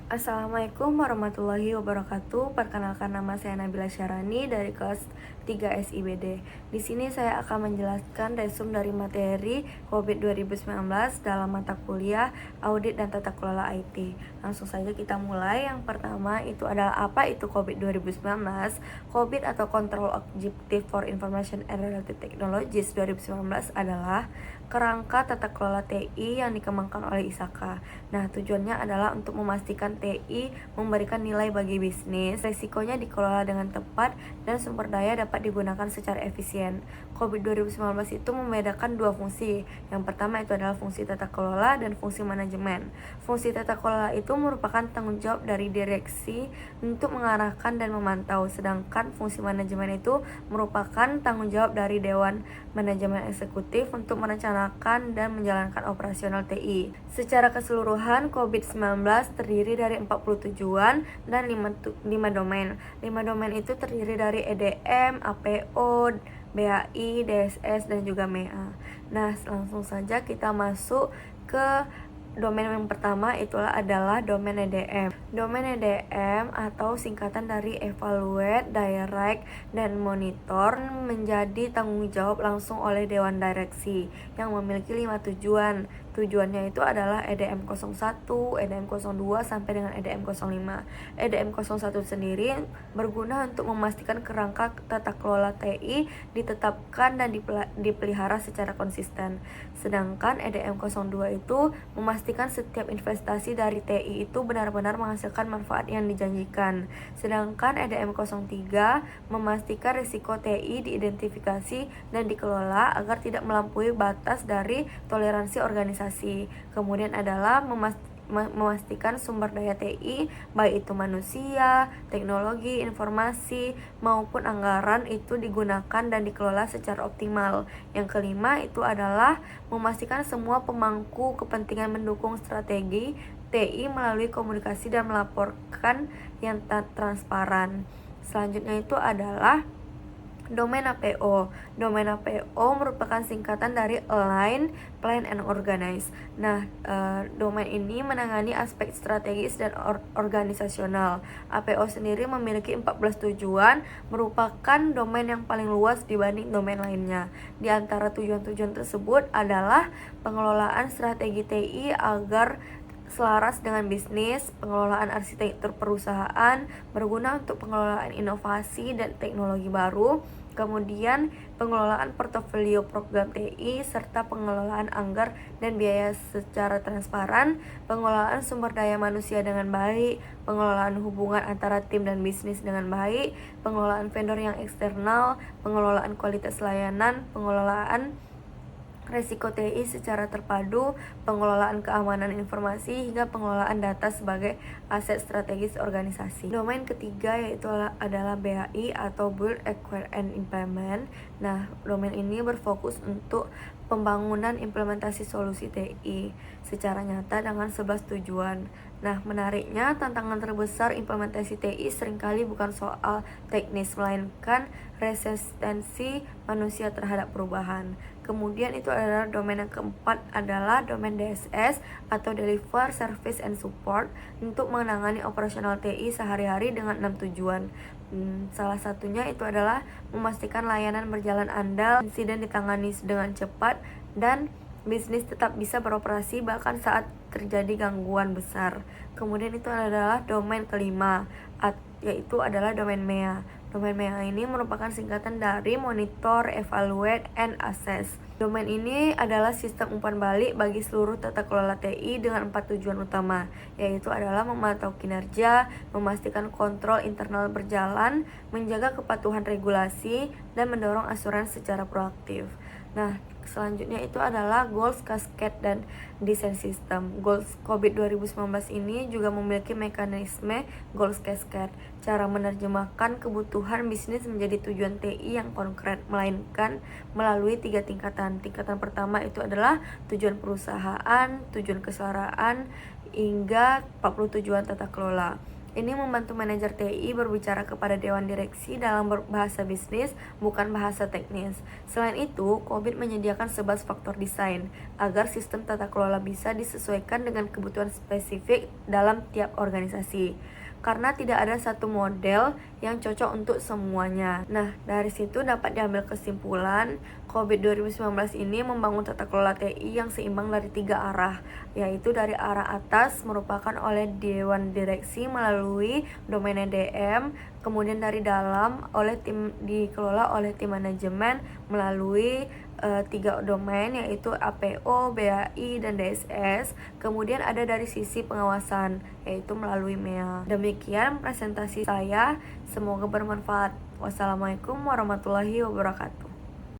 Assalamualaikum warahmatullahi wabarakatuh. Perkenalkan, nama saya Nabila Syarani dari kelas 3 SIBD. Di sini saya akan menjelaskan resum dari materi COVID 2019 dalam mata kuliah Audit dan Tata Kelola IT. Langsung saja kita mulai. Yang pertama itu adalah apa itu COVID 2019? COVID atau Control Objective for Information and Related Technologies 2019 adalah kerangka tata kelola TI yang dikembangkan oleh ISAKA. Nah, tujuannya adalah untuk memastikan TI memberikan nilai bagi bisnis, resikonya dikelola dengan tepat, dan sumber daya dapat digunakan secara efisien. COVID 2019 itu membedakan dua fungsi. Yang pertama itu adalah fungsi tata kelola dan fungsi manajemen. Fungsi tata kelola itu merupakan tanggung jawab dari direksi untuk mengarahkan dan memantau, sedangkan fungsi manajemen itu merupakan tanggung jawab dari Dewan Manajemen Eksekutif untuk merencanakan dan menjalankan operasional TI. Secara keseluruhan, COVID-19 terdiri dari 40 tujuan dan 5 domain. 5 domain itu terdiri dari EDM, APO, BAI, DSS, dan juga MEA. Nah, langsung saja kita masuk ke domain yang pertama adalah domain EDM. Domain EDM atau singkatan dari Evaluate, Direct, dan Monitor menjadi tanggung jawab langsung oleh Dewan Direksi yang memiliki 5 tujuan. Tujuannya itu adalah EDM 01, EDM 02, sampai dengan EDM 05. EDM 01 sendiri berguna untuk memastikan kerangka tata kelola TI ditetapkan dan dipelihara secara konsisten. Sedangkan EDM 02 itu memastikan setiap investasi dari TI itu benar-benar menghasilkan manfaat yang dijanjikan. Sedangkan EDM 03 memastikan risiko TI diidentifikasi dan dikelola agar tidak melampaui batas dari toleransi organisasi. Kemudian adalah memastikan sumber daya TI, baik itu manusia, teknologi, informasi, maupun anggaran itu digunakan dan dikelola secara optimal. Yang kelima itu adalah memastikan semua pemangku kepentingan mendukung strategi TI melalui komunikasi dan melaporkan yang transparan. Selanjutnya itu adalah domain APO. Domain APO merupakan singkatan dari Align, Plan, and Organize. Nah, domain ini menangani aspek strategis dan organisasional. APO sendiri memiliki 14 tujuan, merupakan domain yang paling luas dibanding domain lainnya. Di antara tujuan-tujuan tersebut adalah pengelolaan strategi TI agar selaras dengan bisnis, pengelolaan arsitektur perusahaan, berguna untuk pengelolaan inovasi dan teknologi baru, kemudian pengelolaan portofolio program TI, serta pengelolaan anggar dan biaya secara transparan, pengelolaan sumber daya manusia dengan baik, pengelolaan hubungan antara tim dan bisnis dengan baik, pengelolaan vendor yang eksternal, pengelolaan kualitas layanan, pengelolaan resiko TI secara terpadu, pengelolaan keamanan informasi, hingga pengelolaan data sebagai aset strategis organisasi. Domain ketiga yaitu adalah BAI atau Build, Acquire, and Implement. Nah, domain ini berfokus untuk pembangunan implementasi solusi TI secara nyata dengan 11 tujuan. Nah, menariknya tantangan terbesar implementasi TI seringkali bukan soal teknis, melainkan resistensi manusia terhadap perubahan. Kemudian itu adalah domain yang keempat adalah domain DSS atau Deliver, Service, and Support untuk menangani operasional TI sehari-hari dengan 6 tujuan. Salah satunya itu adalah memastikan layanan berjalan andal, insiden ditangani dengan cepat, dan bisnis tetap bisa beroperasi bahkan saat terjadi gangguan besar. Kemudian itu adalah domain kelima, yaitu adalah domain MEA. Domain MEA ini merupakan singkatan dari Monitor, Evaluate, and Assess. Domain ini adalah sistem umpan balik bagi seluruh tata kelola TI dengan 4 tujuan utama, yaitu adalah memantau kinerja, memastikan kontrol internal berjalan, menjaga kepatuhan regulasi, dan mendorong asuransi secara proaktif. Nah, selanjutnya itu adalah Goals Cascade dan Design System. Goals COVID 2019 ini juga memiliki mekanisme Goals Cascade, cara menerjemahkan kebutuhan bisnis menjadi tujuan TI yang konkret, melainkan melalui 3 tingkatan. Tingkatan pertama itu adalah tujuan perusahaan, tujuan keseluruhan, hingga 40 tujuan tata kelola. Ini membantu manajer TI berbicara kepada Dewan Direksi dalam bahasa bisnis, bukan bahasa teknis. Selain itu, COVID menyediakan 11 faktor desain agar sistem tata kelola bisa disesuaikan dengan kebutuhan spesifik dalam tiap organisasi. Karena tidak ada satu model yang cocok untuk semuanya. Nah, dari situ dapat diambil kesimpulan, COVID 2019 ini membangun tata kelola TI yang seimbang dari 3 arah, yaitu dari arah atas merupakan oleh Dewan Direksi melalui domain DM, kemudian dari dalam dikelola oleh tim manajemen melalui 3 domain yaitu APO, BAI, dan DSS. Kemudian ada dari sisi pengawasan yaitu melalui MEA. Demikian presentasi saya, semoga bermanfaat. Wassalamualaikum warahmatullahi wabarakatuh.